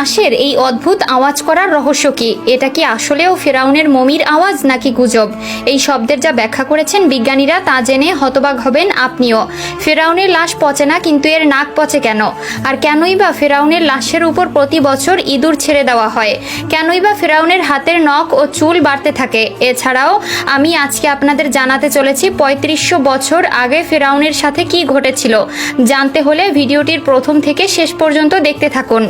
লাশের এই অদ্ভুত আওয়াজ করার রহস্য কি? এটা কি আসলেও ফেরাউনের মমির আওয়াজ নাকি গুজব? এই শব্দের যা ব্যাখ্যা করেছেন বিজ্ঞানীরা তা জেনে হতবাক হবেন আপনিও। ফেরাউনের লাশ পচে না, কিন্তু এর নাক পচে কেন? আর কেনই বা ফেরাউনের লাশের উপর প্রতি বছর ইঁদুর ছেড়ে দেওয়া হয়? কেনই বা ফেরাউনের হাতের নখ ও চুল বাড়তে থাকে? এছাড়াও আমি আজকে আপনাদের জানাতে চলেছি ৩৫০০ বছর আগে ফেরাউনের সাথে কি ঘটেছিল। জানতে হলে ভিডিওটির প্রথম থেকে শেষ পর্যন্ত দেখতে থাকুন।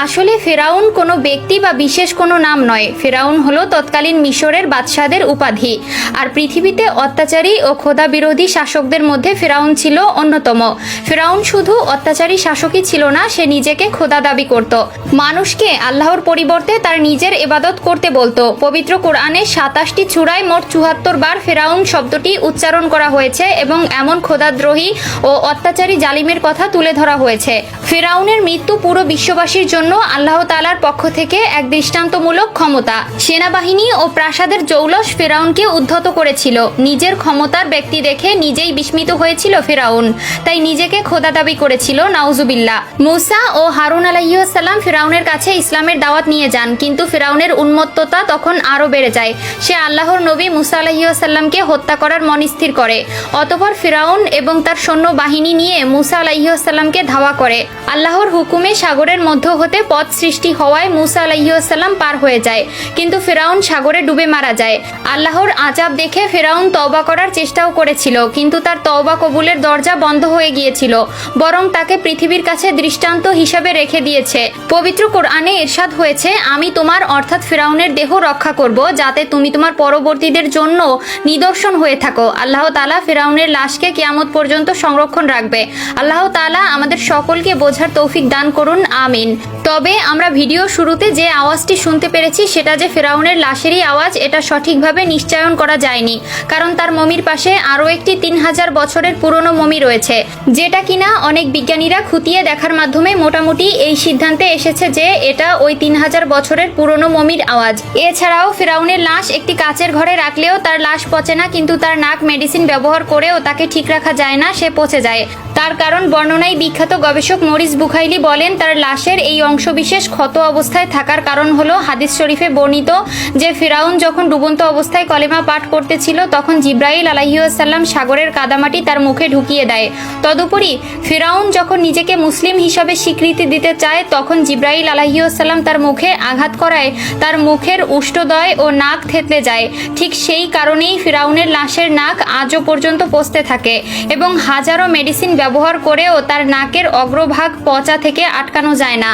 আসলে ফেরাউন কোনো ব্যক্তি বা বিশেষ কোনো নাম নয়। ফেরাউন হলো তৎকালীন মিশরের বাদশাদের উপাধি। আর পৃথিবীতে অত্যাচারী ও খোদা বিরোধী শাসকদের মধ্যে ফেরাউন ছিল অন্যতম। ফেরাউন শুধু অত্যাচারী শাসকই ছিল না, সে নিজেকে খোদা দাবি করত। মানুষকে আল্লাহর পরিবর্তে তার নিজের ইবাদত করতে বলতো। পবিত্র কোরআনে ২৭টি সূরায় মোট ৭৪ বার ফেরাউন শব্দটি উচ্চারণ করা হয়েছে এবং এমন খোদাদ্রোহী ও অত্যাচারী জালিমের কথা তুলে ধরা হয়েছে। ফেরাউনের মৃত্যু পুরো বিশ্ববাসীর জন্য আল্লাহ তাআলার পক্ষ থেকে এক দৃষ্টান্তমূলক ক্ষমতা। সেনাবাহিনী ও প্রাসাদের জৌলস ফেরাউনকে উদ্ধত করেছিল। নিজের ক্ষমতার ব্যক্তি দেখে নিজেই বিস্মিত হয়েছিল ফেরাউন, তাই নিজেকে খোদা দাবি করেছিল, নাউজুবিল্লাহ। মূসা ও হারুন আলাইহিস সালাম ফেরাউনের কাছে ইসলামের দাওয়াত নিয়ে যান, কিন্তু ফেরাউনের উন্মত্ততা তখন আরও বেড়ে যায়। সে আল্লাহর নবী মূসা আলাইহিস সালামকে হত্যা করার মনস্থির করে। অতঃপর ফেরাউন এবং তার সৈন্য বাহিনী নিয়ে মূসা আলাইহিস সালামকে ধাওয়া করে। আল্লাহর হুকুমে সাগরের মধ্য হতে পথ সৃষ্টি হওয়ায় মূসা আলাইহিস সালাম পার হয়ে যায়, কিন্তু ফেরাউন সাগরে ডুবে মারা যায়। আল্লাহর আযাব দেখে ফেরাউন তওবা করার চেষ্টাও করেছিল, কিন্তু তার তওবা কবুলের দরজা বন্ধ হয়ে গিয়েছিল, বরং তাকে পৃথিবীর কাছে দৃষ্টান্ত হিসাবে রেখে দিয়েছে। পবিত্র কোরআনে ইরশাদ হয়েছে, আমি তোমার অর্থাৎ ফেরাউনের দেহ রক্ষা করব, যাতে তুমি তোমার পরবর্তীদের জন্য নিদর্শন হয়ে থাকো। আল্লাহ তাআলা ফেরাউনের লাশকে কিয়ামত পর্যন্ত সংরক্ষণ রাখবে। আল্লাহ তাআলা আমাদের সকলকে বোঝার তৌফিক দান করুন, আমিন। তবে আমরা ভিডিও শুরুতে যে আওয়াজটি শুনতে পেরেছি সেটা যে ফেরাউনের লাশেরই আওয়াজ, এটা সঠিকভাবে নিশ্চয়ন করা যায়নি, কারণ তার মমির পাশে আরও একটি ৩০০০ বছরের পুরনো মমি রয়েছে, যেটা কিনা অনেক বিজ্ঞানীরা খুঁটিয়ে দেখার মাধ্যমে মোটামুটি এই সিদ্ধান্তে এসেছে যে এটা ওই ৩০০০ বছরের পুরনো মমির আওয়াজ। এছাড়াও ফেরাউনের লাশ একটি কাচের ঘরে রাখলেও তার লাশ পচে না, কিন্তু তার নাক মেডিসিন ব্যবহার করেও তাকে ঠিক রাখা যায় না, সে পচে যায়। তার কারণ বর্ণনায় বিখ্যাত গবেষক মরিস বুখাইলি বলেন, তার লাশের এই অংশবিশেষ ক্ষত অবস্থায় থাকার কারণ হলো হাদিস শরীফে বর্ণিত যে ফিরাউন যখন ডুবন্ত অবস্থায় কলেমা পাঠ করতেছিল তখন জিব্রাইল আলাইহিস সালাম সাগরের কাদামাটি তার মুখে ঢুকিয়ে দেয়। তদুপরি ফিরাউন যখন নিজেকে মুসলিম হিসাবে স্বীকৃতি দিতে চায় তখন জিব্রাইল আলাইহিস সালাম তার মুখে আঘাত করায় তার মুখের উষ্ঠদয় ও নাক থেতলে যায়। ঠিক সেই কারণেই ফিরাউনের লাশের নাক আজও পর্যন্ত পচতে থাকে এবং হাজারো মেডিসিন ব্যবহার করেও তার নাকের অগ্রভাগ পচা থেকে আটকানো যায় না।